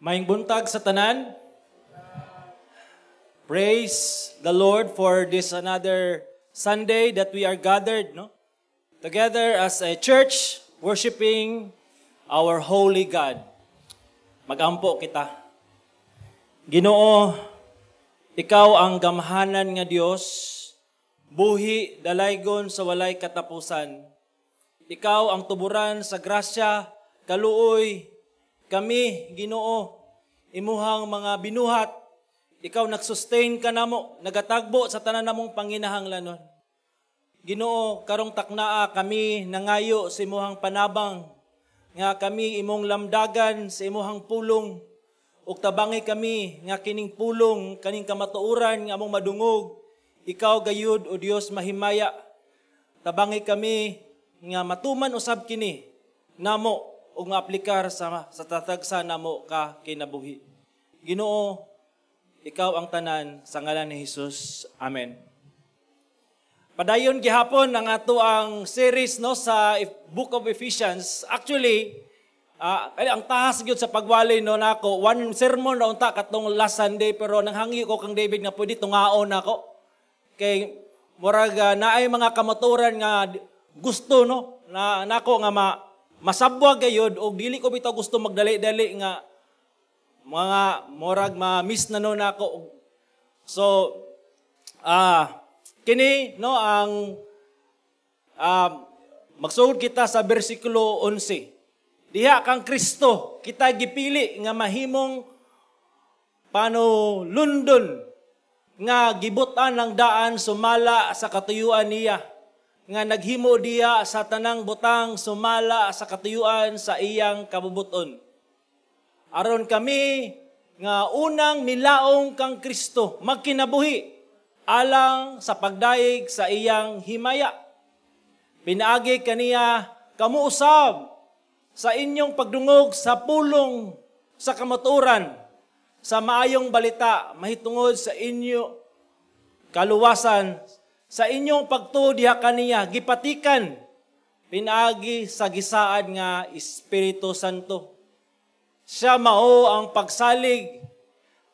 Maayong buntag sa tanan. Praise the Lord for this another Sunday that we are gathered, together as a church worshiping our holy God. Magampo kita. Ginoo, ikaw ang gamhanan nga Dios, buhi dalaygon sa walay katapusan. Ikaw ang tuburan sa grasya, kaluoy. Kami, Ginoo, imuhang mga binuhat, ikaw nagsustain ka namo, nagatagbo sa tanan namong panginahanglanon. Ginoo, karong taknaa kami nangayo sa imuhang panabang, nga kami imong lamdagan sa imuhang pulong, ug tabangi kami nga kining pulong, kaning kamatuoran nga among madungog, ikaw gayud o Dios mahimaya. Tabangi kami nga matuman usab kini namo o nga aplikar sa tatagsa namo ka kinabuhi. Ginoo, ikaw ang tanan sa ngalan ni Jesus. Amen. Padayon gihapon ang ato ang series sa Book of Ephesians. Actually, ang tahas gyud sa pagwali nako, one sermon ra unta katong last Sunday, pero nanghangi ko kang David nga pwede tungaon nako. Kay murag naay mga kamaturan nga gusto na nako nga masabwag gayud og dili ko bitaw gusto magdali-dali nga mga morag ma-miss na nako. So kini ang magsugod kita sa bersikulo 11. Diha kang Kristo kita gipili nga mahimong panulundon nga gibutan ng daan sumala sa katuyuan niya, nga naghimo diya sa tanang butang sumala sa katuyuan sa iyang kabubuton. Aron kami nga unang milaong kang Kristo magkinabuhi alang sa pagdaig sa iyang himaya. Pinaagi kaniya kamuusab sa inyong pagdungog sa pulong sa kamatuoran, sa maayong balita mahitungod sa inyo kaluwasan, sa inyong pagtuo diha kaniya gipatikan pinaagi sa gisaad nga Espiritu Santo. Siya mao ang pagsalig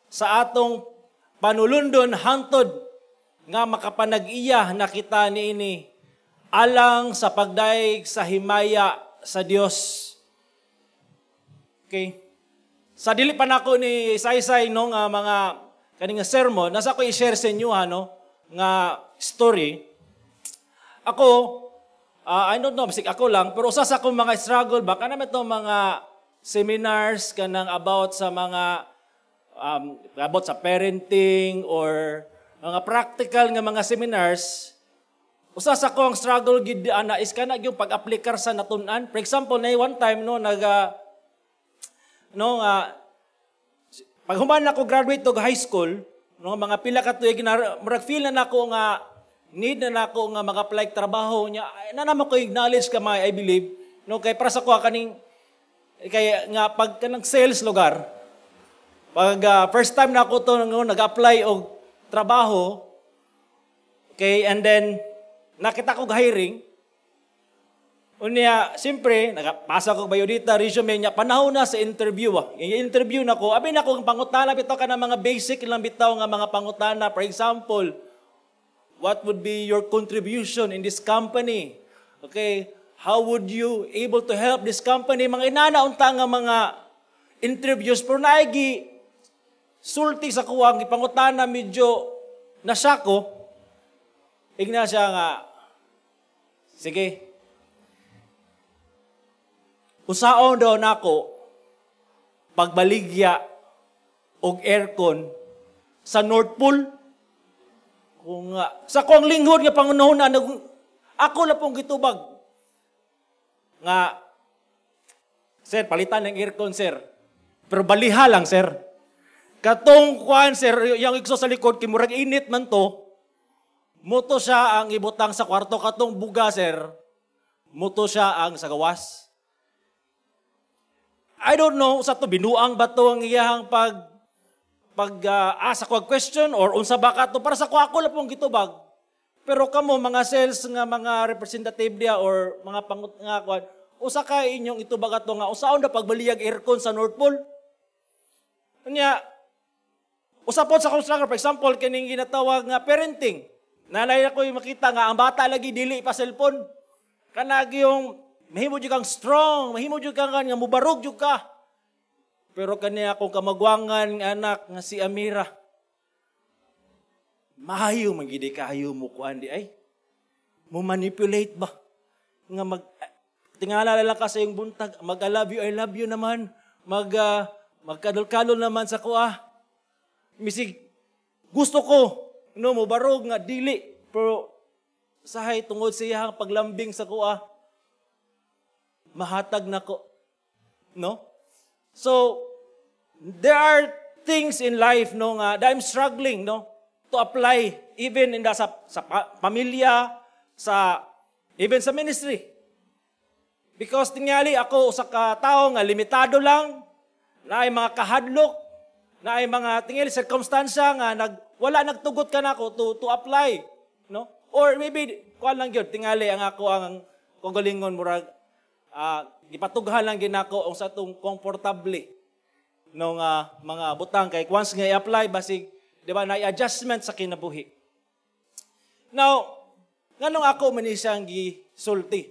sa atong panulundon hangtod nga makapanag-iya na kita niini alang sa pagdaig sa himaya sa Dios. Okay. Sa dili pa nako ni Saysay nga mga kaning sermon, nasa ko i-share sa inyo nga story. Ako, I don't know, bisik ako lang, pero usas ako mga struggle, baka naman itong mga seminars kanang about sa mga, about sa parenting or mga practical nga mga seminars. Usas ako ang struggle, is ka na yung pag-aplikar sa natunan. For example, na one time, pag human ako graduate to high school, mga pila ka tuig, marag feel na nako nga, need na nako nga mag-apply trabaho niya. Na naman ko acknowledge ka I believe. Kay para sa ko kaning kay nga pag kanang sales lugar. Pag first time na ako to nag-apply og trabaho, okay, and then nakita ko hiring. Unya, siyempre, nagpasa ko biodata, resume niya, panahon na sa interview. I-interview na ko, abin ako ang pangutana, bitaw ka ng mga basic lang bitaw nga mga pangutana. For example, what would be your contribution in this company? Okay, how would you able to help this company? Mga inanaunta nga mga interviews, pero naigi, sulti sa kuwang, ipangutana medyo nasya ko. Igna siya nga, sige, usaon daw nako pagbaligya og aircon sa North Pole. Kung sa kong linghod nga pangunahon na ako la pong gitubag nga sir palitan ng aircon sir. Pero baliha lang sir. Katong kuan sir yang igso sa likod kimurag init man to. Muto siya ang ibutang sa kwarto katong buga sir. Muto siya ang sa gawas. I don't know, sa to binuang ba to ang iyahang asa ko question or unsa ba ka to para sa ko ako lang pong gitubag. Pero kamo mga sales nga mga representative dia or mga pangut nga kuan, usa ka inyong itubag ato nga usaon na pagbaliyag aircon sa North Pole. Kanya, usapon sa construction, for example, kining ginatawag nga parenting. Nalay ako yung makita nga, ang bata lagi dili pa cellphone. Kanag yung, mahimo jud kang strong, mahimo jud kang nga mubarog jud ka. Pero kaniya akong kamagwangan nga anak nga si Amira, mahayo magidi kahayo mo kuan di ay. Mo manipulate ba? Nga tingala lang ka sa iyong buntag, I love you naman, magkadol-kadol naman sa kuha. Misig, gusto ko, no, mo barog nga dili, pero sahay tungod siya paglambing sa kuha, mahatag na ko. No? So, there are things in life no nga that I'm struggling no to apply even in sa pamilya, even sa ministry. Because tingali ako sa tao nga limitado lang, na ay mga kahadlok, na ay mga tingali circumstansya nga wala nagtugot ka na ako to apply, no? Or maybe kuan lang gyud tingali ang ako ang kagalingon murag gipatughan lang ginako ang sa atong komportable nung mga butang kay once nga i-apply basig di ba na adjustment sa kinabuhi. Now, nganong ako man siyang gisulti.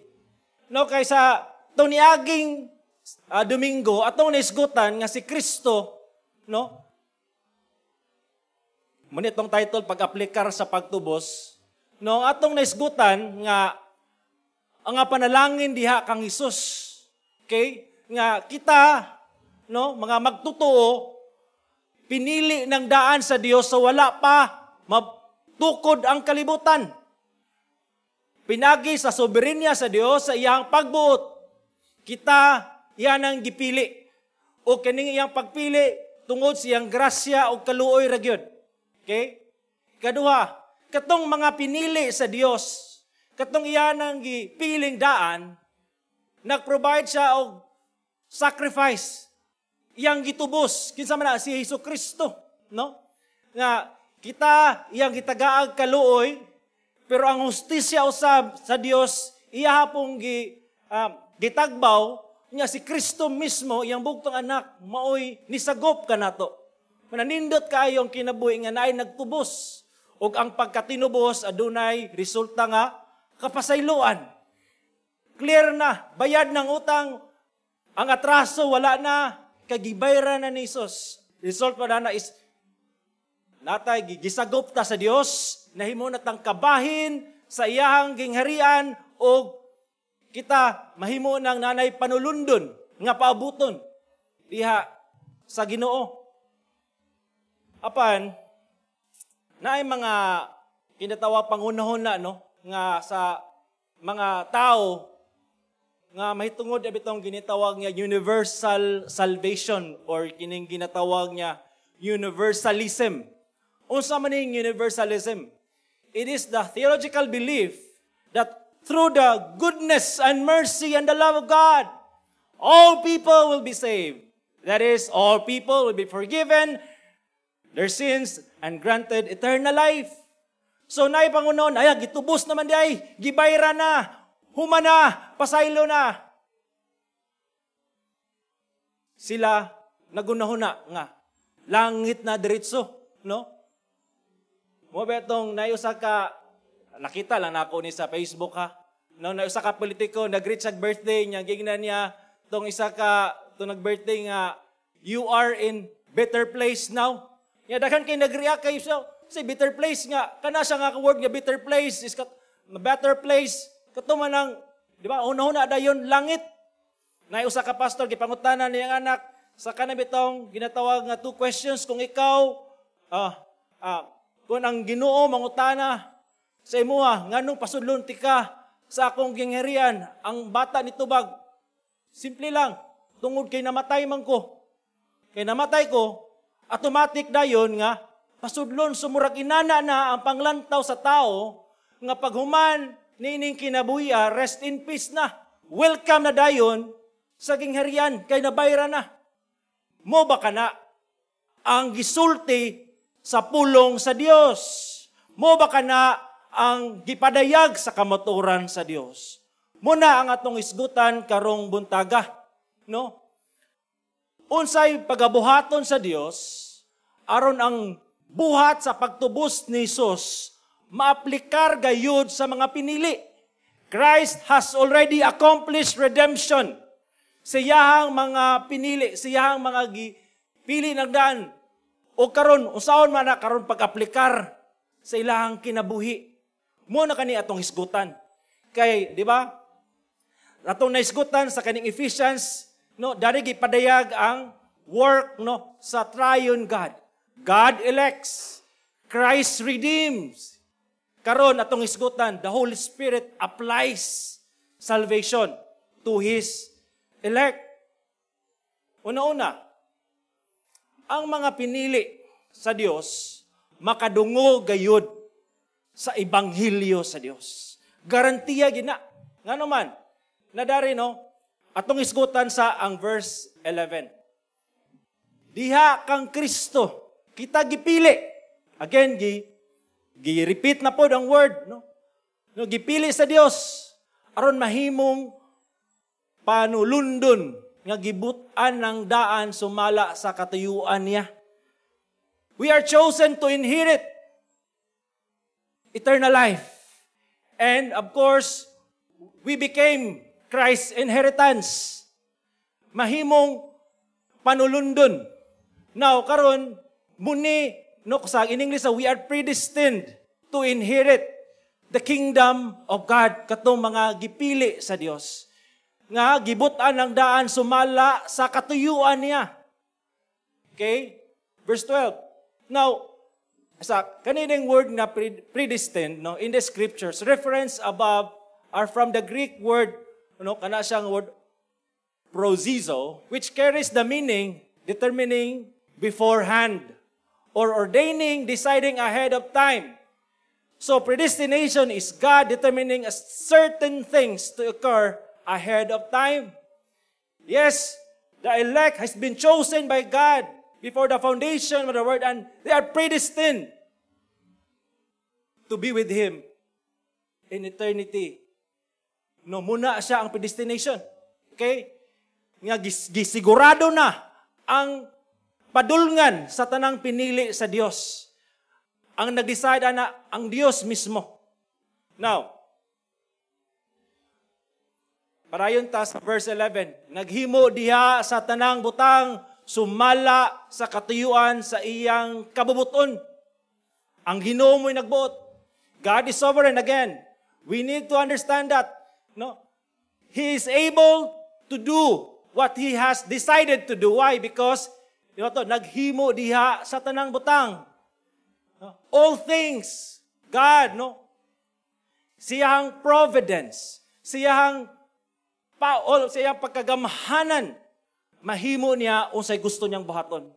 No kaysa tuniaging Domingo atong naisgutan nga si Kristo, no? Muna itong title pag-aplikar sa pagtubos, no atong naisgutan nga ang panalangin diha kang Hesus. Okay? Nga kita, no, mga magtutuo, pinili ng daan sa Dios sa wala pa matukod ang kalibutan. Pinagi sa soberenya sa Dios sa iyang pagbuot. Kita yan ang gipili. O kining iyang pagpili tungod sa iyang grasya o kaluoy ra gyud. Okay? Kaduha, katong mga pinili sa Dios, katong iyan ang gipiling daan, nag-provide siya og sacrifice. Iyang gitubos, kinsa man na si Jesucristo, no? Nga kita iyang gitagaag kaluoy, pero ang hustisya usab sa Dios iya hapong gitagbaw nya si Kristo mismo, iyang bugtong anak, maoy nisagop kanato. Mananindot kaayo ang kinabuhi nga naay nagtubos ug ang pagkatinubos adunay resulta nga kapasayloan. Clear na, bayad ng utang, ang atraso wala na, kagibayra na ni Jesus. Result pa na is, natay gisagop ta sa Dios, nahimo na tang kabahin sa iyahang gingharian, o kita mahimo ng nanay panulundon, nga paabuton, diha sa Ginoo. Apan, naay mga kinatawag pangunahon na, no, nga sa mga tao, nga mahitungod itong ginatawag niya universal salvation or kining ginatawag niya universalism. Unsa man ning universalism? It is the theological belief that through the goodness and mercy and the love of God, all people will be saved. That is, all people will be forgiven their sins and granted eternal life. So naay pangunon, ay gitubos naman di ay, gibayra na, huma na, pasaylo na. Sila nagunahuna nga, langit na diretso, no? Mo betong nayusa ka, nakita lang ako ni sa Facebook ha, no, nayusa ka politiko, nag-reach sa birthday niya, gignan niya, tong isa ka, tong nag-birthday nga, you are in better place now. Ya, daghan kay nag-react kayo siya, say better place nga, kana siya nga word nga better place, is better place, katuman ng, di ba, una-una dayon langit. Nayusa ka pastor, gipangutanan niyang anak, sa kanabitong ginatawag nga 2 questions, kung ikaw, kung ang Ginoo mangutana sa imuha, nganong pasudlon ti ka sa akong gingharian, ang bata ni tubag, simple lang, tungod kay namatay man ko. Kay namatay ko, automatic dayon nga, pasudlon sumurag inana na ang panglantaw sa tao, nga paghuman nining kinabuya, rest in peace na. Welcome na dayon sa gingharian, kay nabayra na. Mo ba ka na ang gisulti sa pulong sa Dios? Mo ba ka na ang gipadayag sa kamaturan sa Dios? Muna ang atong isgutan karong buntaga, no? unsay pagabuhaton sa Dios aron ang buhat sa pagtubos ni Jesus maaplikar gayud sa mga pinili. Christ has already accomplished redemption. Siyahang mga pinili, siyahang mga pili ng daan. O karon, usaon man na karon pag-aplikar sa ilahang kinabuhi. Mo na kani atong hisgutan. Kay, di ba? Atong naisgutan sa kaning Ephesians, no, dari gipadayag ang work no sa triune God. God elects, Christ redeems. Karon atong isgutan, the Holy Spirit applies salvation to His elect. Una-una, ang mga pinili sa Dios makadungo gayud sa ebanghelyo sa Dios. Garantiya gina. Ngano man, nadari no, atong isgutan sa ang verse 11. Diha kang Kristo, kita gipili. Again, gi-repeat na po ang word, no? No, gipili sa Dios aron mahimong panulundon nga gibutan ng daan sumala sa katuyuan niya. We are chosen to inherit eternal life. And of course, we became Christ's inheritance. Mahimong panulundon. Now, karon muni, no, sa in English, we are predestined to inherit the kingdom of God katong mga gipili sa Dios. Nga gibutan ng daan sumala sa katuyuan niya. Okay? Verse 12. Now, sa kanilang word na predestined, no, in the scriptures, reference above are from the Greek word, no, kana siyang word prosizo, which carries the meaning determining beforehand or ordaining, deciding ahead of time. So predestination is God determining certain things to occur ahead of time. Yes, the elect has been chosen by God before the foundation of the world, and they are predestined to be with Him in eternity. No, muna siya ang predestination. Okay? Nga gisigurado na ang padulngan sa tanang pinili sa Dios. Ang nag-decide na ang Dios mismo. Now, parayon ta sa verse 11, naghimo diha sa tanang butang sumala sa katuyuan sa iyang kabubuton. Ang Ginoo mo'y nagbuot. God is sovereign again. We need to understand that. No? He is able to do what He has decided to do. Why? Because naghimo diha sa tanang butang. All things, God, no? Siyang providence, siyang pagkagamhanan, mahimo niya unsay gusto niyang buhaton.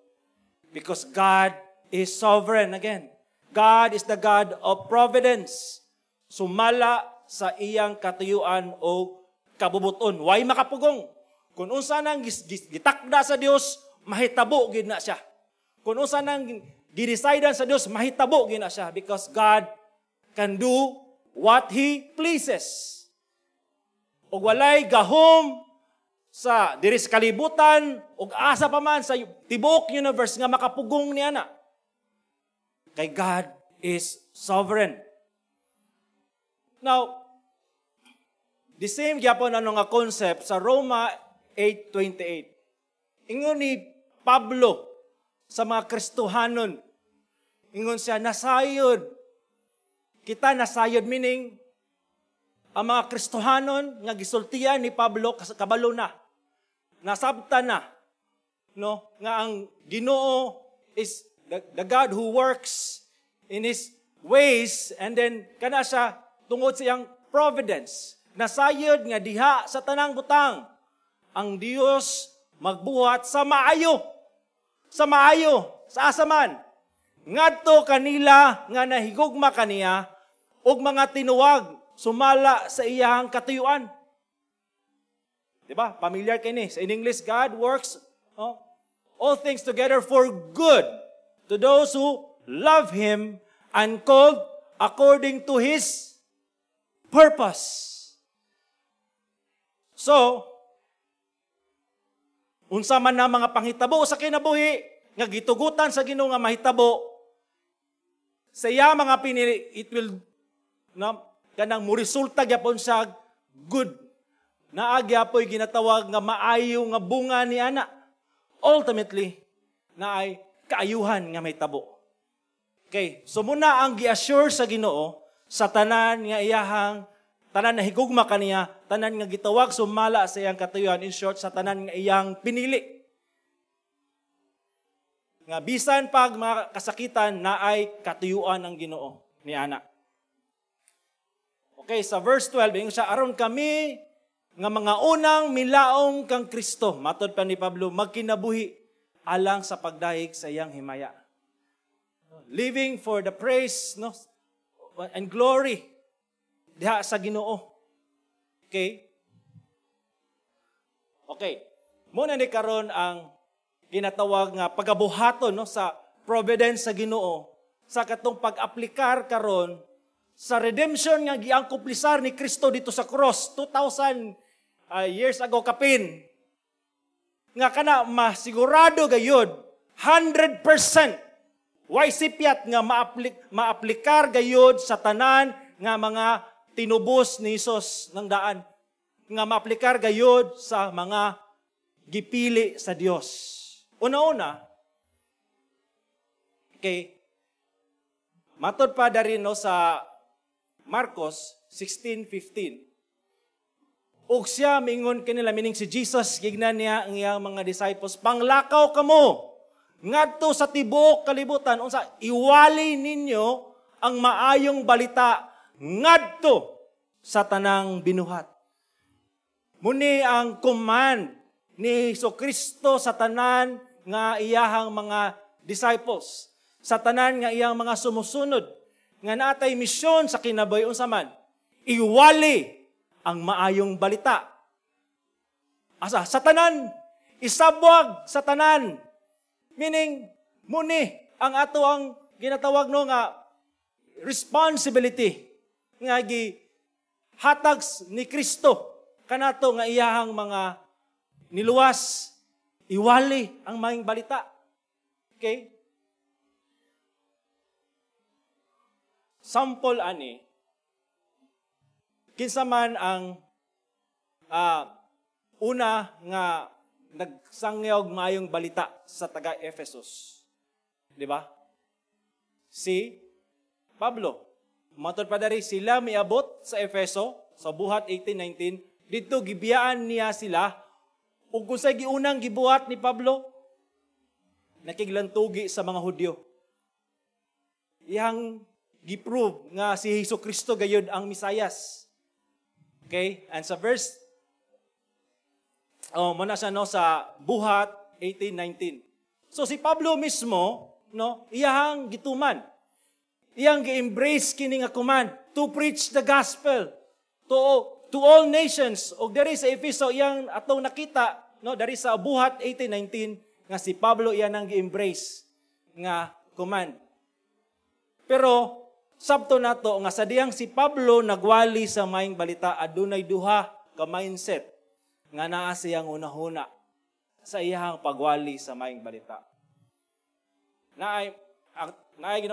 Because God is sovereign again. God is the God of providence. Sumala sa iyang katuyuan o kabubuton. Way makapugong. Kung unsa nang gitakda sa Dios, mahitabo gid na siya. Kung unsa nang gidesidean sa Dios, mahitabo gid na siya because God can do what He pleases. O walay gahom sa diri sa kalibutan ug asa pa man sa tibuok universe nga makapugong niya na. Kay God is sovereign. Now, the same gyapon ano nga concept sa Roma 8:28. Ingon ni Pablo sa mga Kristohanon. Ingon siya, nasayod. Kita nasayod, meaning, ang mga Kristohanon nga gisultian ni Pablo kabalo na. Nasabtan na. No? Nga ang Ginoo is the God who works in His ways and then kana siya tungod sa iyang providence. Nasayod nga diha sa tanang butang. Ang Dios magbuhat sa maayo. Sa maayo. Sa asaman. Ngadto kanila nga nahigugma kaniya og mga tinuwag sumala sa iyang katuyuan. Diba? Familiar kini. In English, God works all things together for good to those who love Him and called according to His purpose. So, unsa man na mga panghitabo sa kinabuhi nga gitugutan sa Ginoo nga mahitabo sa iya mga pinili, it will kanang mo resulta gyapon sa good. Naagya po'y ginatawag nga maayo nga bunga ni ana. Ultimately, na ay kaayuhan nga may tabo. Okay, so muna ang gi-assure sa Ginoo sa tanan nga iyahang tanan na higugma kaniya, tanan nga gitawag sumala sa iyang katuyuan, in short, sa tanan nga iyang pinili. Nga bisan pag mga kasakitan na ay katuyuan ang Ginoo ni ana. Okay, sa verse 12, yung siya, aron kami nga mga unang milaong kang Kristo, matod pa ni Pablo, magkinabuhi alang sa pagdahig sa iyang himaya. Living for the praise and glory diha sa Ginoo. Okay? Okay. Muna ni karon ang ginatawag nga pagabuhaton sa providence sa Ginoo sa katong pag-aplikar karon sa redemption nga giangkuplisar ni Kristo dito sa cross 2000 years ago kapin. Nga kana masigurado gayud 100% sipyat nga maaplikar gayud sa tanan nga mga tinubos ni Hesus ng daan. Nga maaplikar gayud sa mga gipili sa Dios. Una-una, okay, matod pa dari sa Marcos 16:15. Ug siya mingon kanila, meaning si Jesus, gignan niya ang iyang mga disciples, panglakaw kamo ngadto sa tibuok kalibutan, unsa iwali ninyo ang maayong balita ngadto sa tanang binuhat. Muni ang command ni Jesucristo sa tanan nga iyahang mga disciples, sa tanan nga iyang mga sumusunod, nga natay misyon sa kinabuhi unsa man, iwali ang maayong balita. Asa? Sa tanan. Isabwag sa tanan. Meaning, muni, ang ato ang ginatawag nga responsibility nga hatag ni Kristo kanato nga iyahang mga niluwas, iwali ang maayong balita. Okay? Sample ani, kinsa man ang una nga nagsangyaw maayong balita sa taga Ephesus. Di ba? Si Pablo. Matod pa dari sila miabot sa Efeso sa buhat 18:19. Dito gibiyaan niya sila ug kung sa giunang gibuhat ni Pablo nakiglantugi sa mga Hudyo. Iyang giprove nga si Jesucristo gayud ang Misayas. Okay? And sa verse, muna siya sa buhat 18:19. So si Pablo mismo, iyahang gituman. Iyang gi-embrace kini nga command to preach the gospel to all nations. O dari sa Efeso, iyang atong nakita, dari sa buhat 18:19, nga si Pablo iyang nang gi-embrace nga command. Pero sabto nato nga sa diyang si Pablo nagwali sa maayong balita, adunay duha ka mindset nga naa siyang unahuna sa iyang pagwali sa maayong balita.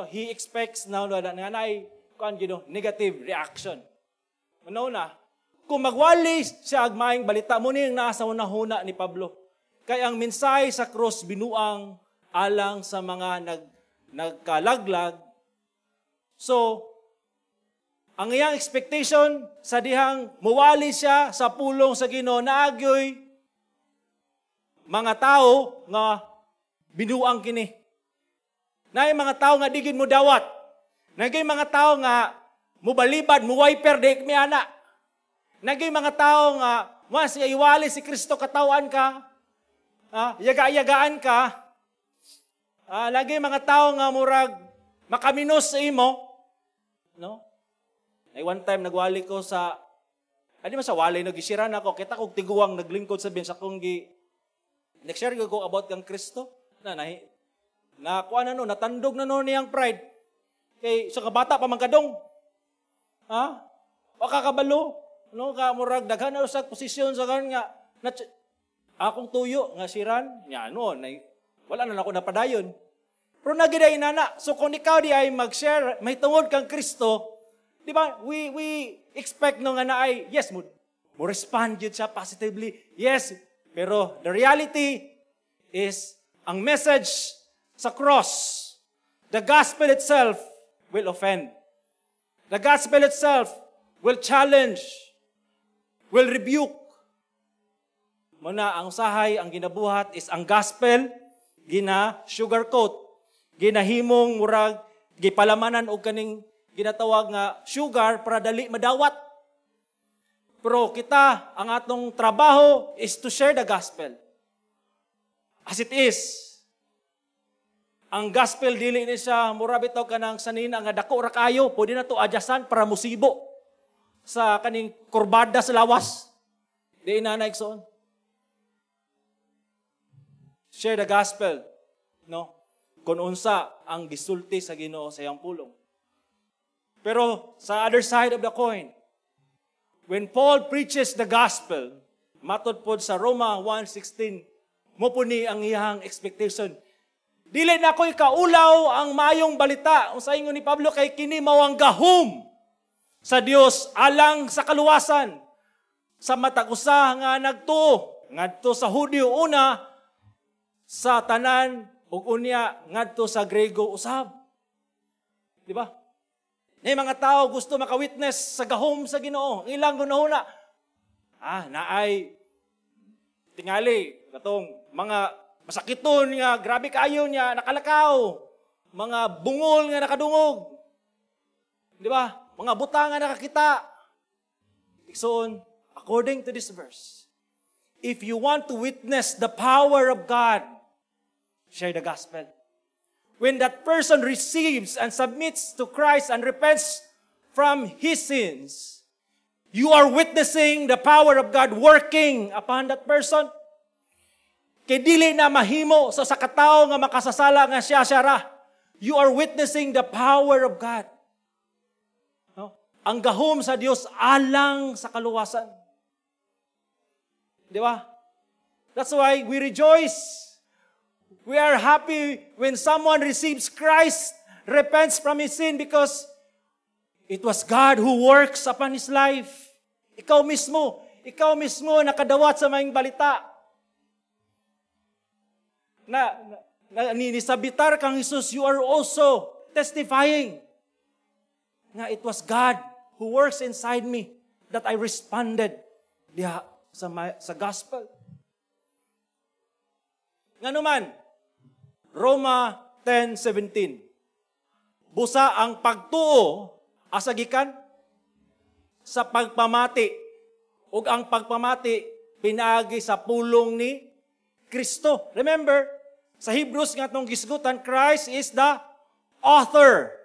He expects now that negative reaction. Una, kung magwali siya ang maayong balita, muna yung nasa unahuna ni Pablo. Kaya ang mensahe sa cross binuang alang sa mga nagkalaglag. So, ang iyang expectation sa dihang muwali siya sa pulong sa Ginoo naagyoy mga tao nga binuang kini. Naay mga tao nga digid mo dawat. Nagay mga tao nga mubalibad, muwiper dik mi ana. Nagay mga tao nga mas iwali si Kristo katawan ka. Yaga-yagaan ka. Lagi mga tao nga murag makaminos sa imo. No? Ay one time nagwali ko sa sa walay nagisiran ako kita kog tiguang naglingkod sa sa kong nag-share ko about kang Kristo. Kuan natandog na niyang pride. Kay sa kabata pa man kadong. O kakabalo, ka murag daghan na sa posisyon sa kan nga Akong tuyo nga siran, nya ano, wala na ako napadayon. Pero nagiday nana. So kung ikaw di ay mag-share, may tungod kang Kristo, di ba? We expect no nga na ay, yes, mo respond yun siya positively. Yes, pero the reality is, ang message sa cross, the gospel itself will offend. The gospel itself will challenge, will rebuke. Muna, ang usahay, ang ginabuhat is ang gospel, gina-sugarcoat, ginahimong murag, gipalamanan o kaning ginatawag nga sugar para dali madawat. Pero kita, ang atong trabaho is to share the gospel. As it is. Ang gospel, dili ni siya, murabitaw ka ng sanina nga dako ra kayo, pwede na to adyasan para musibo sa kaning kurbada sa lawas. Di na naigsoon. Share the gospel, no? Kung unsa ang gisulti sa Ginoo sa iyang pulong. Pero sa other side of the coin, when Paul preaches the gospel, matod pod sa Roma 1:16, mo po ni ang iyang expectation. Dili na ko'y kaulaw ang mayong balita. Ang sa ingon ni Pablo kay kini mao ang gahom sa Dios alang sa kaluwasan. Sa matag usa nga nagtuo, ngadto sa Hudyo una, sa tanan ug unya ngadto sa Grego usab. Di ba? May mga tao gusto maka-witness sa gahom sa Ginoo. Ang ilang gunahuna, naay tingali katong mga masakiton nga, grabe kayo niya, nakalakaw. Mga bungol nga nakadungog. Di ba? Mga butang nga nakakita. So, according to this verse, if you want to witness the power of God, share the gospel. When that person receives and submits to Christ and repents from his sins, you are witnessing the power of God working upon that person. Kay dili na mahimo sa katao nga makasasala nga siya ra. You are witnessing the power of God. No? Ang gahom sa Dios alang sa kaluwasan. Di ba? That's why we rejoice. We are happy when someone receives Christ, repents from his sin because it was God who works upon his life. Ikaw mismo nakadawat sa maing balita. Na ninisabitar kang Jesus, you are also testifying na it was God who works inside me that I responded diha sa gospel. Nga naman, Roma 10:17. Busa ang pagtuo asagikan sa pagpamati ug ang pagpamati pinaagi sa pulong ni Kristo. Remember, sa Hebrews nga itong gisgutan, Christ is the author.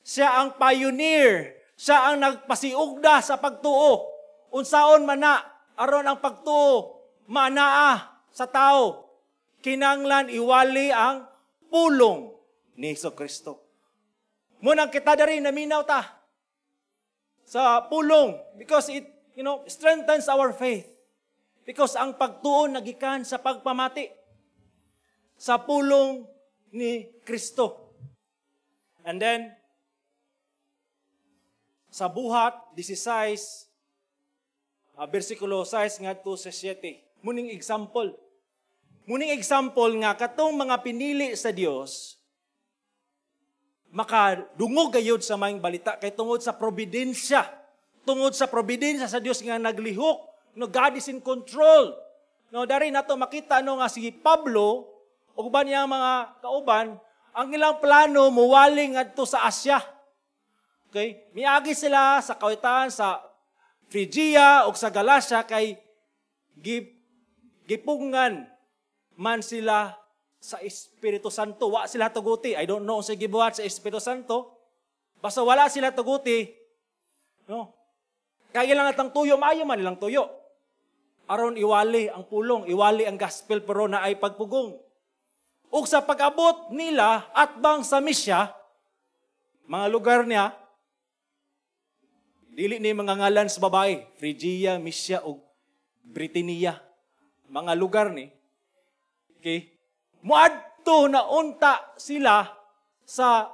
Siya ang pioneer. Siya ang nagpasiugda sa pagtuo. Unsaon man na, aron ang pagtuo, manaa sa tao. Kinanglan iwali ang pulong ni Kristo. Munang kita dari naminaw ta sa pulong because it, strengthens our faith. Because ang pagtuo nagikan sa pagpamati sa pulong ni Kristo. And then, sa buhat, 16, versikulo 6 nga to sa 7. Muning example nga, katong mga pinili sa Dios, makadungog gayod sa maing balita, kay tungod sa probidensya sa Dios nga naglihok, no, God is in control. No, dari nato makita nga si Pablo, o ba niya mga kauban, ang ilang plano muwaling adto sa Asya. Okay? Miagi sila sa kawitan sa Phrygia o sa Galacia kay gipungan man sila sa Espiritu Santo. Wa sila tuguti. I don't know sa gibuhat sa Espiritu Santo. Basta wala sila tuguti. No? Kaya lang natang tuyo, maayo man nilang tuyo. Aron iwali ang pulong, iwali ang gospel, pero na ay pagpugong. Ug sa pag-abot nila at bang sa Misya, mga lugar niya, dili ni mga ngalan sa babae, Phrygia, Misya ug Britannia. mga lugar ni, okay, muadto na unta sila sa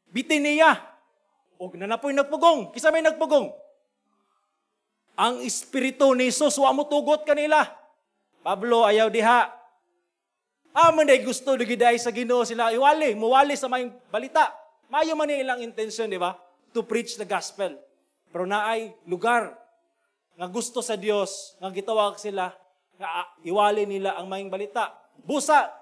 Bitinia. O nanapoy nagpugong. Kisa may nagpugong? Ang Espiritu ni Jesus, wa mo tugot kanila. Pablo, ayaw diha. Aman day gusto digiday sa Ginoo sila muwali sa mayong balita. Mayo man ilang intention, di ba? To preach the gospel. Pero naay lugar nga gusto sa Dios, nga gitawag sila, nga iwali nila ang mayong balita. Busa,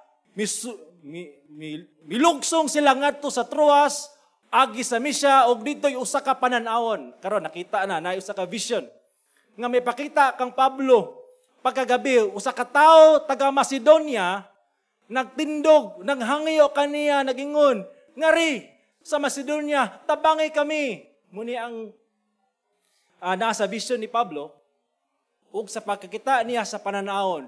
milugsong sila ngadto sa Troas, agi sa Misya, og dito'y usa ka pananawon. Karon nakita na usa ka vision. Nga may pakita kang Pablo, pagkagabi, usa ka tawo taga Macedonia, nagtindog, naghangyo kaniya, nagingon, ngari, sa Macedonia, tabangay kami. Muni ang nasa vision ni Pablo, ug sa pagkakita niya sa pananawon,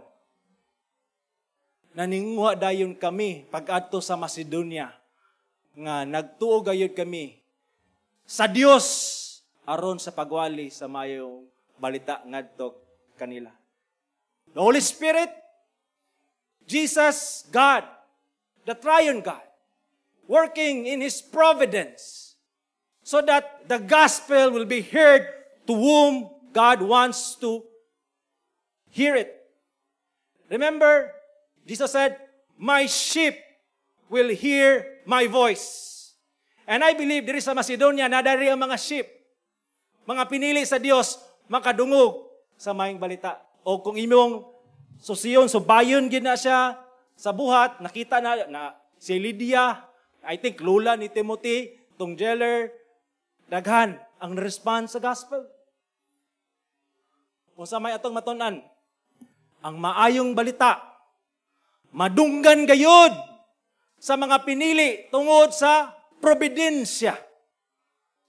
naninguha dayon kami pag-adto sa Macedonia, nga nagtuo gayud kami sa Dios aron sa pagwali sa mayong balita ngadto kanila. The Holy Spirit, Jesus, God, the triune God, working in His providence so that the gospel will be heard to whom God wants to hear it. Remember, Jesus said, "My sheep will hear my voice." And I believe diri sa Macedonia, nadari ang mga sheep, mga pinili sa Dios, makadungog sa mayong balita. O kung imong susiyon, bayon gid na siya sa buhat, nakita na si Lydia, I think lola ni Timothy, tong jailer, daghan ang response sa gospel. Kung sa may atong matun-an, ang maayong balita, madunggan gayud sa mga pinili tungod sa providensya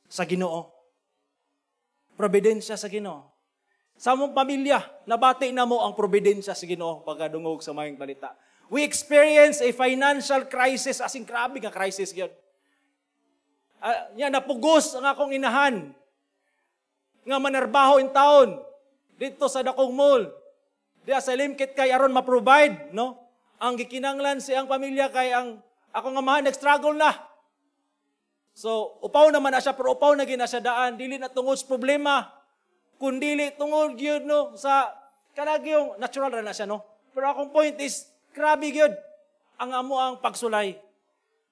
sa Ginoo. Providensya sa Ginoo. Sa among pamilya, nabati na mo ang providensya sa Ginoo pagkadungog sa mayong balita. We experience a financial crisis, asing grabe nga crisis yun. Napugos ang akong inahan nga manarbaho in town dito sa dakong mall. Diya sa limkit kay aron ma-provide, no? Ang gikinanglan siyang pamilya kay ang akong amahan nag-struggle na. So, upaw naman na siya, pero upaw na gina siya daan. Dili na tungod sa problema. Kung dili tungod yun, no, sa kanag yung natural na siya, no? Pero akong point is, grabe yun. Ang amo ang pagsulay.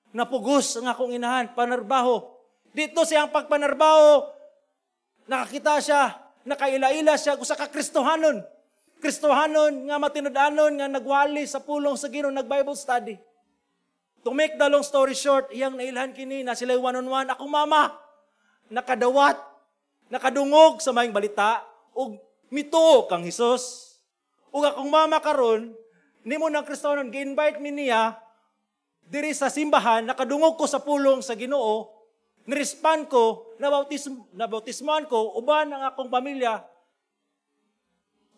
Napugos ang akong inahan, panarbaho. Dito siyang pagpanarbaho, nakakita siya, nakaila-ila siya, usa ka Kristohanon. Kristohanon nga matinud-anon, nga nagwali sa pulong sa Ginoo, nag-Bible study. To make the long story short, iyang nailhan kini na sila one-on-one. Akong mama, nakadawat, nakadungog sa mayong balita, ug mituo kang Hesus. Ug akong mama karon, ni mo ng Kristohanon, gi-invite mi niya, diri sa simbahan, nakadungog ko sa pulong sa Ginoo, nirespond ko, nabautismoan ko, uban ang akong pamilya.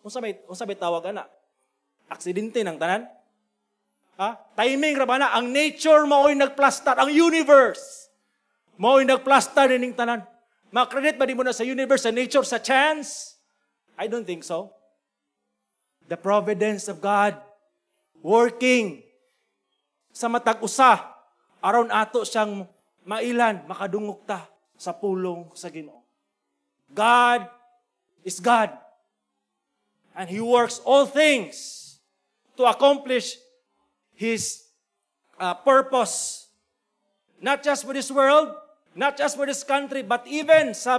Unsa may tawag ana? Aksidente ng tanan? Timing ra ba na? Ang nature mao'y nagplastar, ang universe mao'y nagplastar ning tanan. Makredit ba di mo na sa universe, sa nature, sa chance? I don't think so. The providence of God working sa matag usa aron ato siyang mailan, makadungog ta sa pulong sa Ginoo. God is God. And He works all things to accomplish His purpose. Not just for this world, not just for this country, but even sa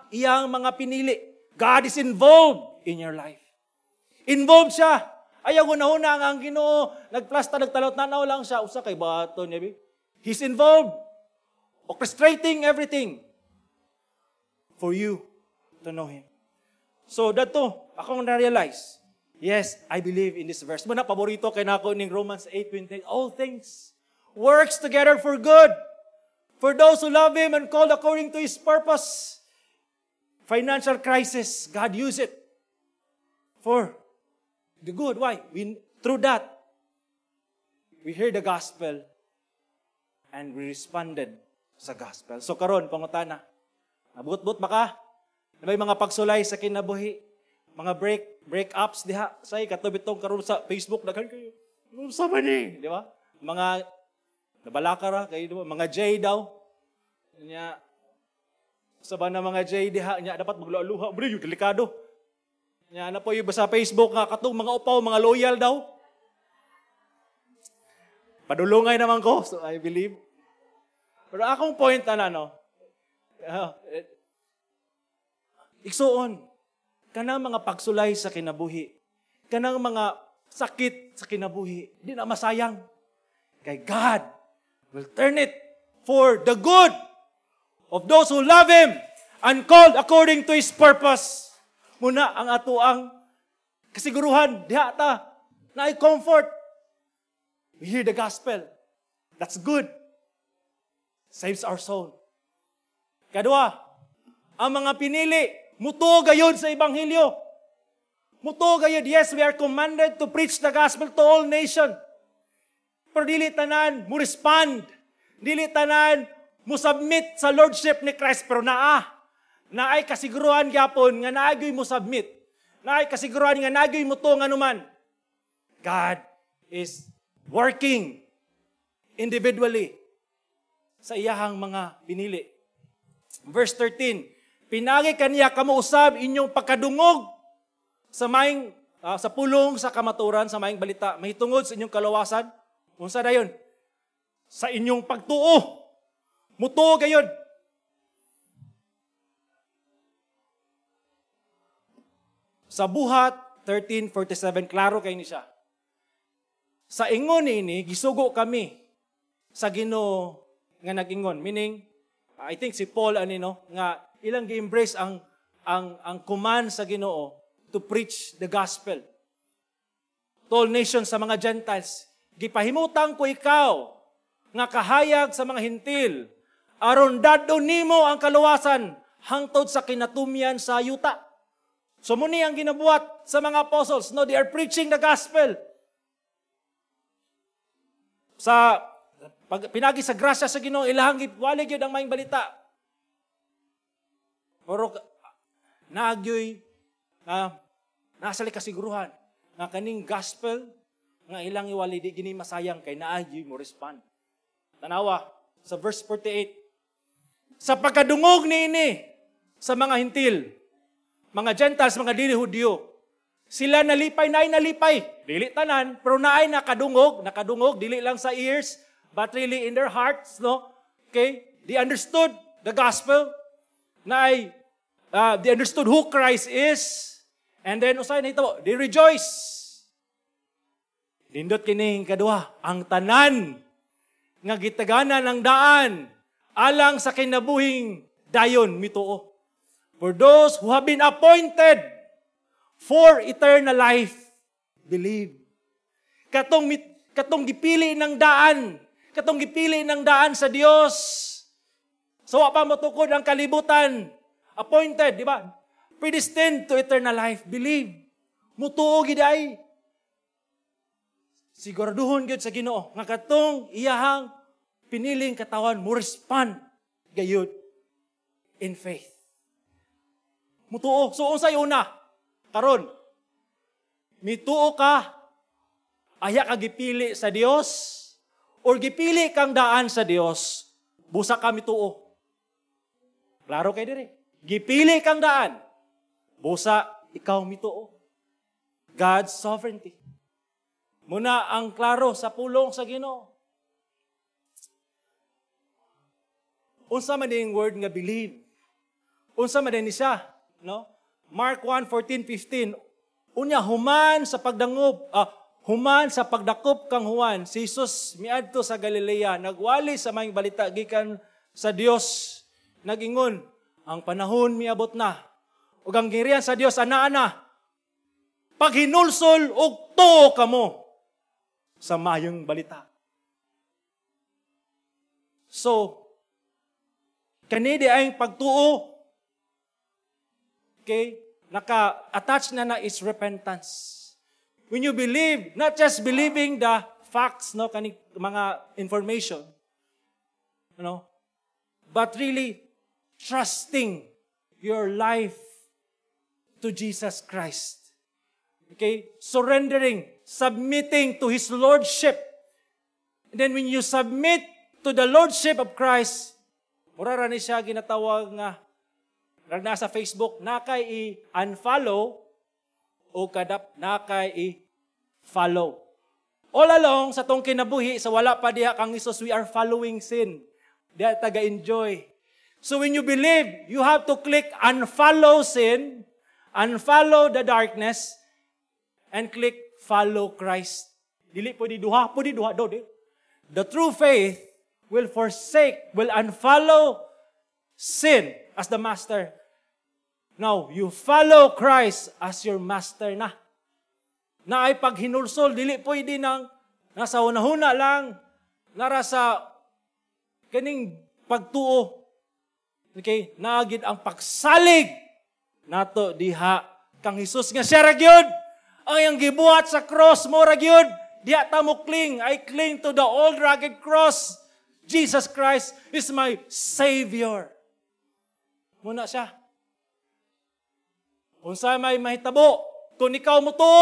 iyang mga pinili. God is involved in your life. Involved siya. Ayaw una ang Ginoo, nagplasta, nagtalot-nanaw lang siya, usa kay bato niya. He's involved, orchestrating everything for you to know Him. So, dato, akong na-realize, yes, I believe in this verse. Muna, paborito kay nako ning Romans 8:28. All things works together for good for those who love Him and called according to His purpose. Financial crisis, God used it for the good. Why? Through that, we heard the gospel and we responded sa gospel. So karon pangutana, nabut-but ba ka? May mga pagsulay sa kinabuhi. mga break-ups diha say katubitong karon sa Facebook daghan kayo. Unsa man ni, di ba? Mga nabalakara kayo, di ba? Mga J daw. Nya sa na mga J diha nya dapat magluha, bro, yung delikado. Nya na po yung sa Facebook nga katong mga upaw, mga loyal daw. Padulungay naman ko, so I believe. Pero akong point no. Igsuon, kanang mga pagsulay sa kinabuhi, kanang mga sakit sa kinabuhi, di na masayang. Kay God will turn it for the good of those who love Him and called according to His purpose. Muna ang ato ang kasiguruhan, diha ta, na i-comfort. We hear the gospel. That's good. Saves our soul. Kadua, ang mga pinili, muto gayod sa Ebanghelyo. Muto gayod, yes, we are commanded to preach the gospel to all nations. Pero dili tanan, mo respond. Dili tanan, mo submit sa lordship ni Christ. Pero naay kasiguruhan gyapon nga naagyoy mo submit. Naay kasiguruhan nga naagyoy mo to nga numan. God is working individually sa iyahang mga pinili. Verse 13, pinagi kaniya kamo usab inyong pagkadungog sa maing sa pulong sa kamaturan sa maing balita mahitungod sa inyong kalawasan. Unsa dayon? Sa inyong pagtuo. Mutuo gayud. Sa Buhat 13:47 klaro kay ni siya. Sa ingon ini gisugo kami sa Ginoo nga nag-ingon, meaning I think si Paul nga ilang gi-embrace ang command sa Ginoo to preach the gospel to all nations sa mga Gentiles. Gipahimutang ko ikaw nga kahayag sa mga hintil aron dadon nimo ang kaluwasan hangtod sa kinatumyan sa yuta. So muni ang ginabuhat sa mga apostles, no, they are preaching the gospel. Sa pinagi sa grasya sa Ginoo ilahang giwali gyud ang maayong balita. Pero naagyoy nasa kasiguruhan nga kaning gospel nga ilang iwali di gini masayang kay naagyoy mo respond. Tanawa sa verse 48. Sa pagkadungog niini sa mga hintil, mga Gentiles, mga dili Hudyo, sila nalipay. Dili tanan, pero naay nakadungog, dili lang sa ears, but really in their hearts, no? Okay? They understood the gospel. They understood who Christ is. And then, usay na ito, they rejoice. Lindot kining kadua, ang tanan nga gitaganan ng daan alang sa kinabuhing dayon mituo. For those who have been appointed for eternal life, believe. Katong gipili ng daan sa Dios. So wa pa matukod ang kalibutan. Appointed, di ba? Predestined to eternal life. Believe. Mutuo gid ay. Siguraduhon gyud sa Ginoo nga katong iyahang piniling katawan mo respond gayud in faith. Mutuo. So unsay una? Karon, mituo ka, aya ka gipili sa Dios, or gipili kang daan sa Dios, busa ka mituo. Klaro kay dire. Gipili kang daan, busa ikaw mituo. God's sovereignty. Muna ang klaro sa pulong sa Ginoo. Unsa man ding word nga believe? Unsa man din siya, no? Mark 1:14-15. Unya human sa pagdakop kang Juan, si Jesus miadto sa Galilea, nagwali sa maayong balita gikan sa Dios, nagingon, ang panahon miabot na. Ug ang girian sa Dios ana-ana. Paghinulsol og tuo kamo sa maayong balita. So, kani di ay pagtuo, okay, naka-attach na is repentance. When you believe, not just believing the facts, no, kani mga information, but really trusting your life to Jesus Christ. Okay? Surrendering, submitting to His Lordship. And then when you submit to the Lordship of Christ, murara ni siya ginatawag nga, nasa Facebook, nakay i-unfollow o kadap nakay i-follow. All along, sa tong kinabuhi, sa wala pa diha kang Isus, we are following sin. Diha taga-enjoy. So when you believe, you have to click unfollow sin, unfollow the darkness, and click follow Christ. Dili po di duha, do. The true faith will unfollow sin as the master. Now, you follow Christ as your master na. Na ay pag hinulsol, dili pwede nang nasa hunahuna lang, nara sa kaning pagtuo. Okay, naagid ang pagsalig nato diha kang Hesus nga siya ra gyud ang iyang gibuhat sa cross mo ra gyud. Diha ta mo cling. I cling to the old rugged cross. Jesus Christ is my Savior. Muna siya. Unsa may mahitabo kung ikaw mo to.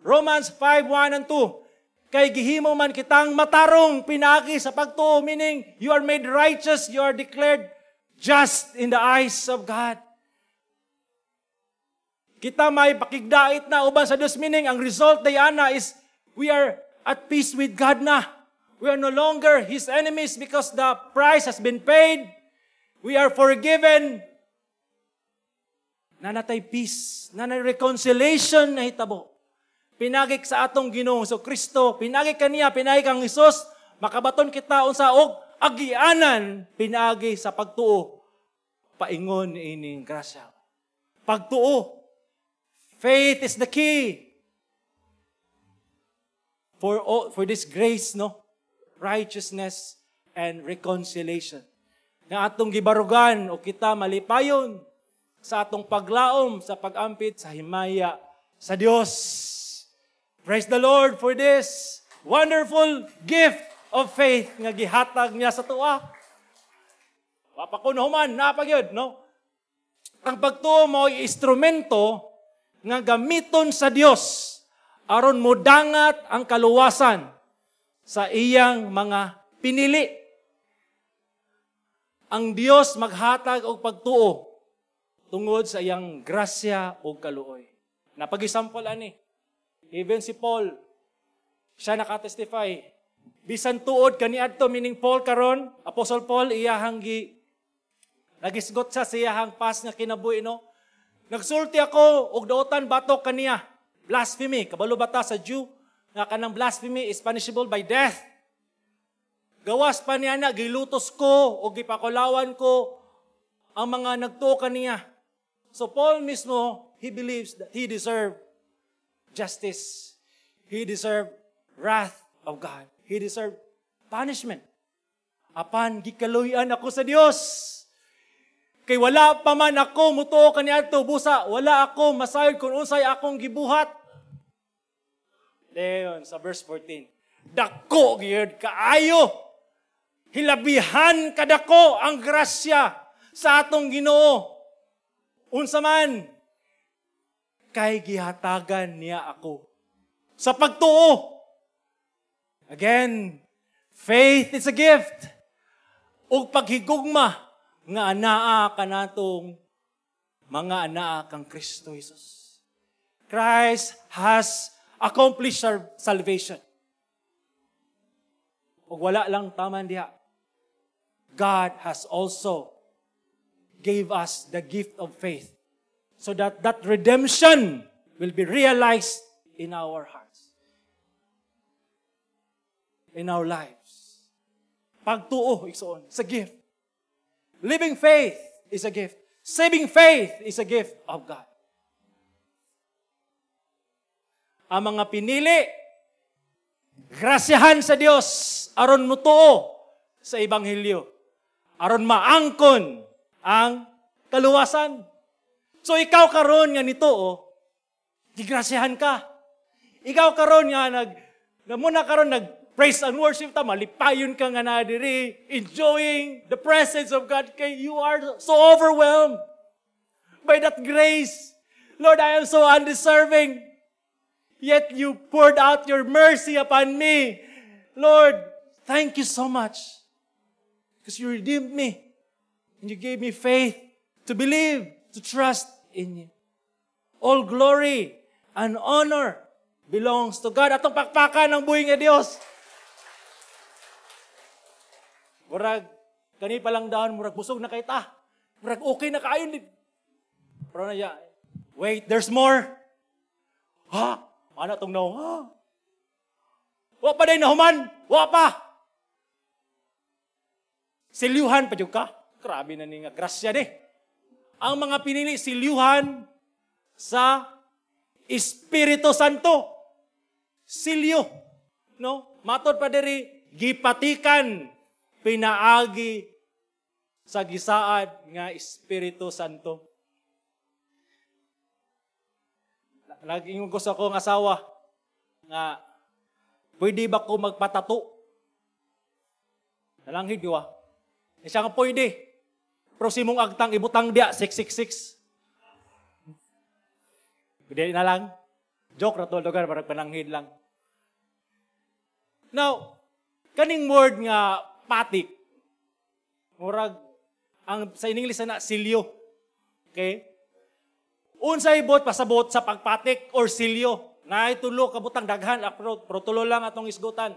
Romans 5:1 and 2. Kay gihimo man kitang matarong pinagi sa pagtuo, meaning you are made righteous, you are declared just in the eyes of God. Kita may pakigdait na uban sa Dios, meaning ang result dayana is we are at peace with God na. We are no longer His enemies because the price has been paid. We are forgiven. Nanatay peace, nanatay reconciliation na hitabo. Pinagik sa atong Ginoong so Kristo, pinagik kaniya, pinagik ang Hesus, makabaton kita unsa og agianan, pinagi sa pagtuo. Paingon ining grasya. Pagtuo. Faith is the key for this grace, no? Righteousness and reconciliation. Na atong gibarugan o kita malipayon sa atong paglaom sa pag-ampit sa himaya sa Dios. Praise the Lord for this wonderful gift of faith nga gihatag niya sa tuwa. Papakunahuman, napagyod, no? Ang pagtuo mo ay instrumento nga gamiton sa Dios aron modangat ang kaluwasan sa iyang mga pinili. Ang Dios maghatag og pagtuo tungod sa iyang grasya o kaluoy. Napag-example ani. Even si Paul, siya nakatestify. Bisan tuod kaniadto, meaning Paul karon, Apostle Paul, iyahang nagisgot sa iyahang pas nga kinabuhi, no? Nagsulti ako, og daotan batok kaniya. Blasphemy, kabalo bata sa Jew, nga kanang blasphemy is punishable by death. Gawas pa niya na, gilutos ko, o gipakulawan ko, ang mga nagtuo kaniya. So Paul mismo, he believes that he deserved justice. He deserved wrath of God. He deserved punishment. Apan gikaluyan ako sa Dios. Kay wala pa man ako mutuo kaniadto busa, wala ako masayod kung unsay akong gibuhat. Dayon sa verse 14. Dako gyud kaayo. Hilabihan kadako ang grasya sa atong Ginoo. Unsa man kay gihatagan niya ako sa pagtuo. Again, faith is a gift. Ug paghigugma nga anaa kanatong mga anaa kang Kristo Jesus. Christ has accomplished our salvation. Ug wala lang taman diha. God has also gave us the gift of faith so that redemption will be realized in our hearts, in our lives. Pagtuo, igsoon, it's a gift. Living faith is a gift. Saving faith is a gift of God. Ang mga pinili, grasyahan sa Dios, aron mutuo sa Ebanghelyo, aron maangkon ang kaluwasan. So ikaw karon nga nituo, gigrasyahan ka. Ikaw karon nga muna karon praise and worship ta, malipayon ka nga na diri, enjoying the presence of God, kay you are so overwhelmed. by that grace. Lord, I am so undeserving. Yet you poured out your mercy upon me. Lord, thank you so much. Because you redeemed me. And you gave me faith to believe, to trust in you. All glory and honor belongs to God. Atong pakpakan ng buhay nga Diyos. Murag, kani pa lang daon, murag busog na kay ta. Murag okay na kaayon. Pero na ya, wait, there's more. Ha? Ano tong no? Ha? Wa pa day nahuman. Wa pa. Silyuhan pa ka. Grabe na ni nga grasya de. Ang mga pinili silyuhan sa Espiritu Santo. Silyo. No? Matod pa diri gipatikan pinaagi sa gisaad nga Espiritu Santo. Naging gusto ko ng asawa nga pwede ba ko magpatato? Nalanghid diwa. Siya nga pwede. Pero si mong agtang ibutang dia 666. Pwede na lang. Joke na to lugar para pananghid lang. Now, kaning word nga patik. Murag ang sa English na silyo. Okay? Unsay bot pasabot sa pagpatik or silyo. Na itulo kabutang daghan pero tulo lang atong isgutan.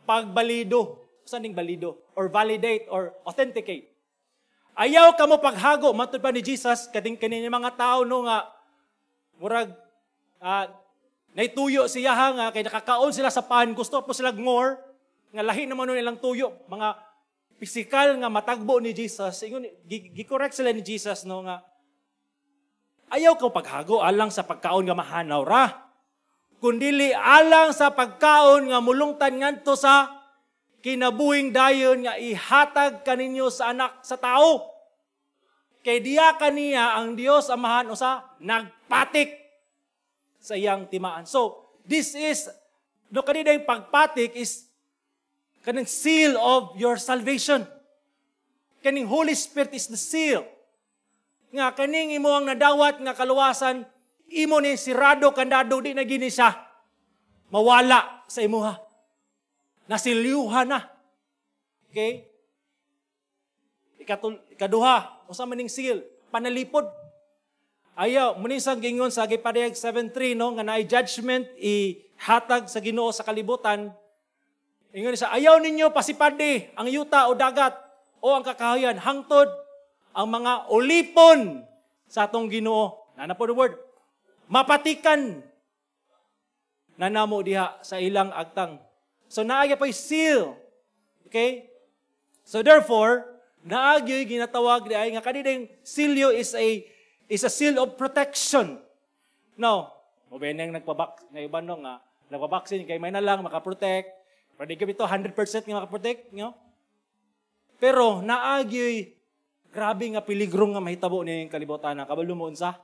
Pagbalido. Saan ning balido? Or validate or authenticate. Ayaw ka mo paghago matud pa ni Jesus kading kini mga tao no nga murag naituyo siya nga kay nakakaon sila sa pan gusto po sila more nga lahi naman nilang tuyo mga physical nga matagbo ni Jesus ingon gi-correct sila ni Jesus no nga ayaw ka paghago alang sa pagkaon nga mahanaw ra kundili alang sa pagkaon nga mulungtan ngadto sa kinabuhing dayon nga ihatag kaninyo sa anak sa tao. Kay diya kaniya ang Dios Amahan usa nagpatik sa iyang timaan. So, this is no kanina yung pagpatik is kaning seal of your salvation. Kaning Holy Spirit is the seal. Nga kaning imo ang nadawat nga kaluwasan, imo ni sirado kandado di na gini siya mawala sa imuha. Nasilyuhan na. Okay? Ikaduha, usa maning seal, panalipod. Ayaw, muning sa gingon sa Gipadayag 7:3 no nga naay judgment ihatag sa Ginoo sa kalibutan. Ingon siya, ayaw ninyo pasipadi ang yuta o dagat o ang kakahayan hangtod ang mga ulipon sa atong Ginoo. Nana po the word. Mapatikan na namo diha sa ilang agtang. So naagya pa seal. Okay? So therefore, naagyo ginatawag di ay nga kaninding silyo is a seal of protection. No, mo beneng nagpabak nga iban no nga nagpabaksin kay may na lang makaprotect. Pwede ka ito 100% nga makaprotect, no? Pero naagyo grabe nga peligro nga mahitabo ning kalibutan na kabalo mo unsa?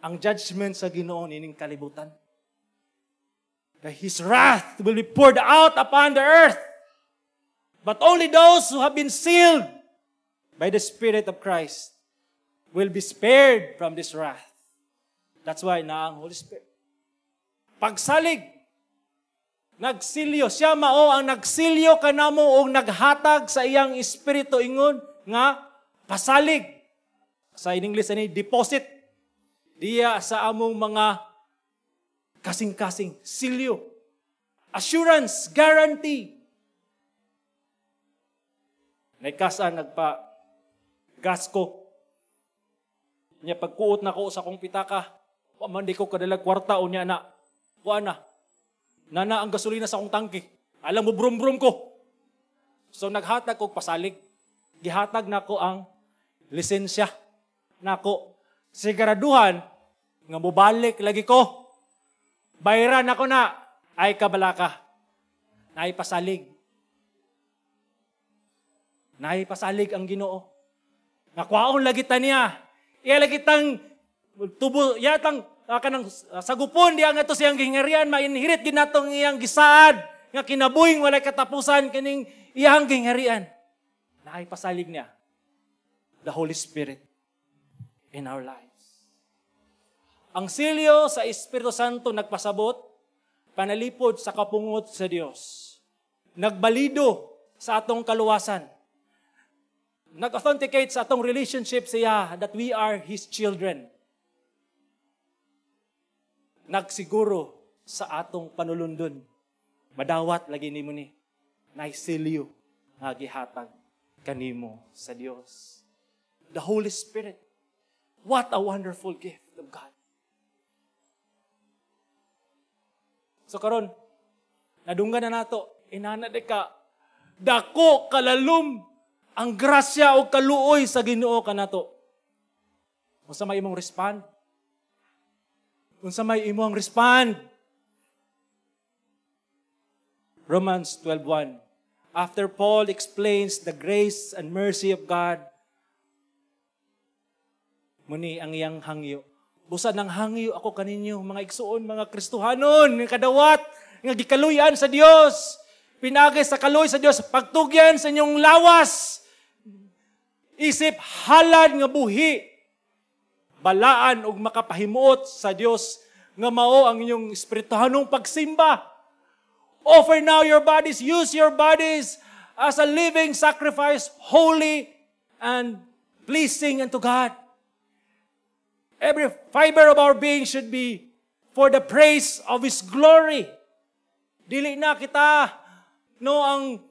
Ang judgment sa Ginoo nining kalibutan. That His wrath will be poured out upon the earth. But only those who have been sealed by the Spirit of Christ will be spared from this wrath. That's why na ang Holy Spirit. Pagsalig, nagsilyo. Siya mao ang nagsilyo kanamo o naghatag sa iyang Espiritu ingon nga pasalig. Sa in English ani deposit. Diya sa among mga kasing-kasing, silyo, assurance, guarantee. Naikasan, nagpa-gas ko. Niya pagkuot na ko sa kong pitaka, pamandi ko kadalag kwarta o niya na, kuha na, nana ang gasolina sa akong tangke. Alam mo, brum-brum ko. So naghatag ko pasalig. Gihatag na ko ang lisensya na ko. Siguraduhan, nga mubalik lagi ko. Bayran ako na, ay kabalaka. Naay pasalig. Naay pasalig ang Ginoo. Nakwaon lagi ta niya. Iya lagi tang tubo, yatang kanang sagupon diya nga to siyang gingarian, mainhirit ginatong iyang gisaad, nga kinabuhing walay katapusan kining iyang gingarian. Naay pasalig niya. The Holy Spirit. in our lives. Ang silyo sa Espiritu Santo nagpasabot, panalipod sa kapungot sa Dios. Nagbalido sa atong kaluwasan. Nag-authenticate sa atong relationship siya that we are His children. Nagsiguro sa atong panulundon. Madawat lagi nimo ni naisilyo nga gihatag kanimo sa Dios. The Holy Spirit. What a wonderful gift of God. So karon, nadunggan na nato, inana de ka, dako kalalom ang grasya o kaluoy sa Ginoo kanato. Unsa may imong respond? Unsa may imong respond? Romans 12:1. After Paul explains the grace and mercy of God, muni ang iyang hangyo. Busa ng hangyo ako kaninyo, mga igsuon, mga Kristohanon, kadawat, nga gikaluyan sa Dios. Pinagay sa kaluy sa Dios, pagtugyan sa inyong lawas. Isip halad nga buhi. Balaan og makapahimuot sa Dios nga mao ang inyong espirituhanong pagsimba. Offer now your bodies, use your bodies as a living sacrifice, holy and pleasing unto God. Every fiber of our being should be for the praise of His glory. Dili na kita ang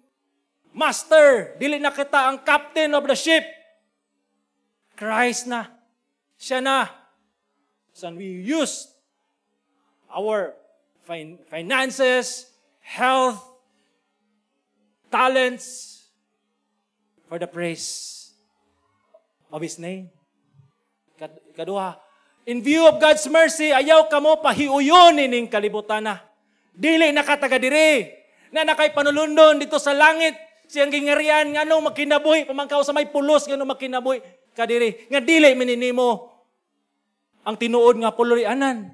master. Dili na kita ang captain of the ship. Christ na. Siya na. So we use our finances, health, talents for the praise of His name. Kaduha, in view of God's mercy, ayaw ka mo pahiuyon ining kalibutan na. Dili nakataga diri, na nakay panulundon dito sa langit, siyang gingarian, nga nung makinabuhi, pamangkaw sa may pulos, nga nung makinabuhi, kadiri, nga dili mininimo ang tinuod nga pulurianan.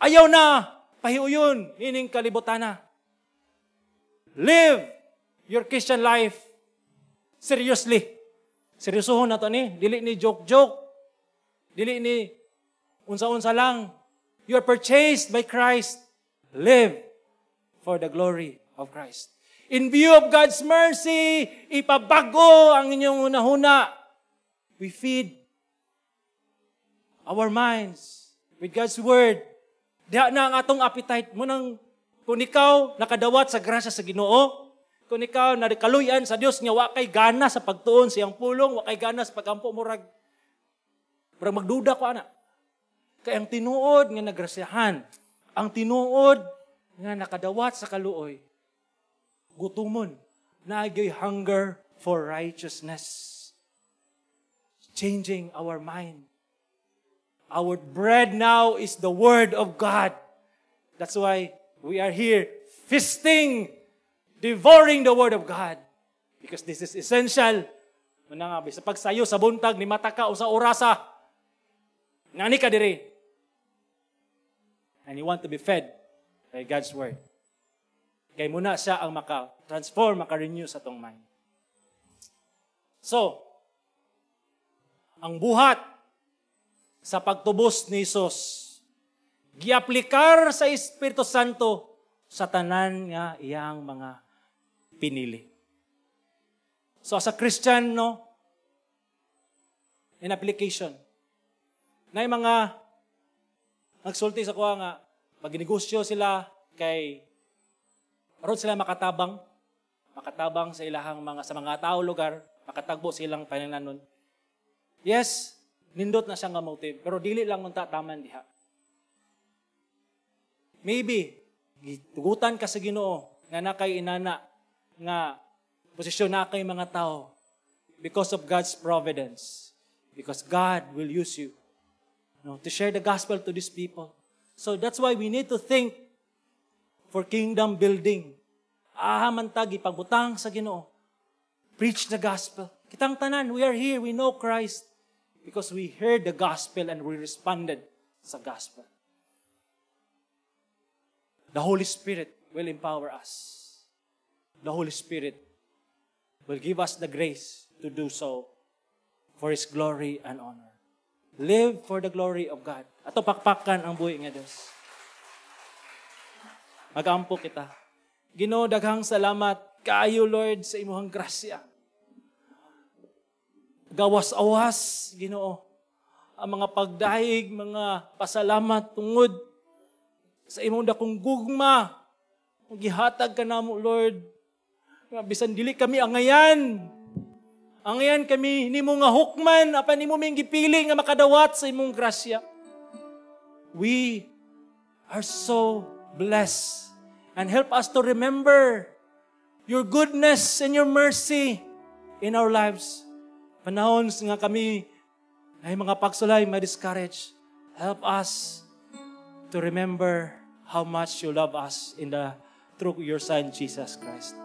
Ayaw na pahiuyon ining kalibutan na. Live your Christian life seriously. Seryosohon na to ni, dili ni joke-joke. Dili ni unsa-unsa lang. You are purchased by Christ. Live for the glory of Christ. In view of God's mercy, ipabago ang inyong hunahuna. We feed our minds with God's word. Diha na ang atong appetite mo nang kung ikaw nakadawat sa grasya sa Ginoo, kung ikaw nakaluyan sa Dios nga wa kay gana sa pagtuon sa iyang pulong, wa kay gana sa pagampo murag magduda ko, anak. Kaya ang tinuod nga nagrasyahan, ang tinuod nga nakadawat sa kaluoy, gutumon, nagyoy hunger for righteousness. Changing our mind. Our bread now is the Word of God. That's why we are here feasting, devouring the Word of God. Because this is essential. Manangabi, sa pagsayo sa buntag, ni mataka o sa orasa, nani ka diri. And you want to be fed by God's Word. Kaya muna siya ang maka-transform, maka-renew sa tong mind. So, ang buhat sa pagtubos ni Jesus, giaplikar sa Espiritu Santo sa tanan nga iyang mga pinili. So, as a Christian, in application, na yung mga nagsulti sa kuha nga, pag ginegosyo sila kay aron sila makatabang sa ilahang sa mga tao lugar, makatagbo silang panananon. Yes, nindot na siya nga motive, pero dili lang unta taman diha. Maybe gitugutan ka sa Ginoo nga nakay inana nga posisyon na kay mga tao because of God's providence, because God will use you to share the gospel to these people. So that's why we need to think for kingdom building. Ahamantagi pagbutang sa Ginoo. Preach the gospel. Kitang tanan, we are here, we know Christ because we heard the gospel and we responded sa gospel. The Holy Spirit will empower us. The Holy Spirit will give us the grace to do so for His glory and honor. Live for the glory of God. Ato pakpakan ang buhi nga Dios. Magampo kita. Ginoo, daghang salamat kaayo Lord sa imong grasya. Gawas-awas, Ginoo, ang mga pagdahig, mga pasalamat tungod sa imong dakong gugma. Gihatag ka namo Lord. Bisan dili kami angayan. Angayan kami nimo nga hukman apan nimo ming gipili nga makadawat sa imong grasya. We are so blessed, and help us to remember your goodness and your mercy in our lives. Panahon nga kami ay mga pagsulay, ma-discourage. Help us to remember how much you love us through your Son, Jesus Christ.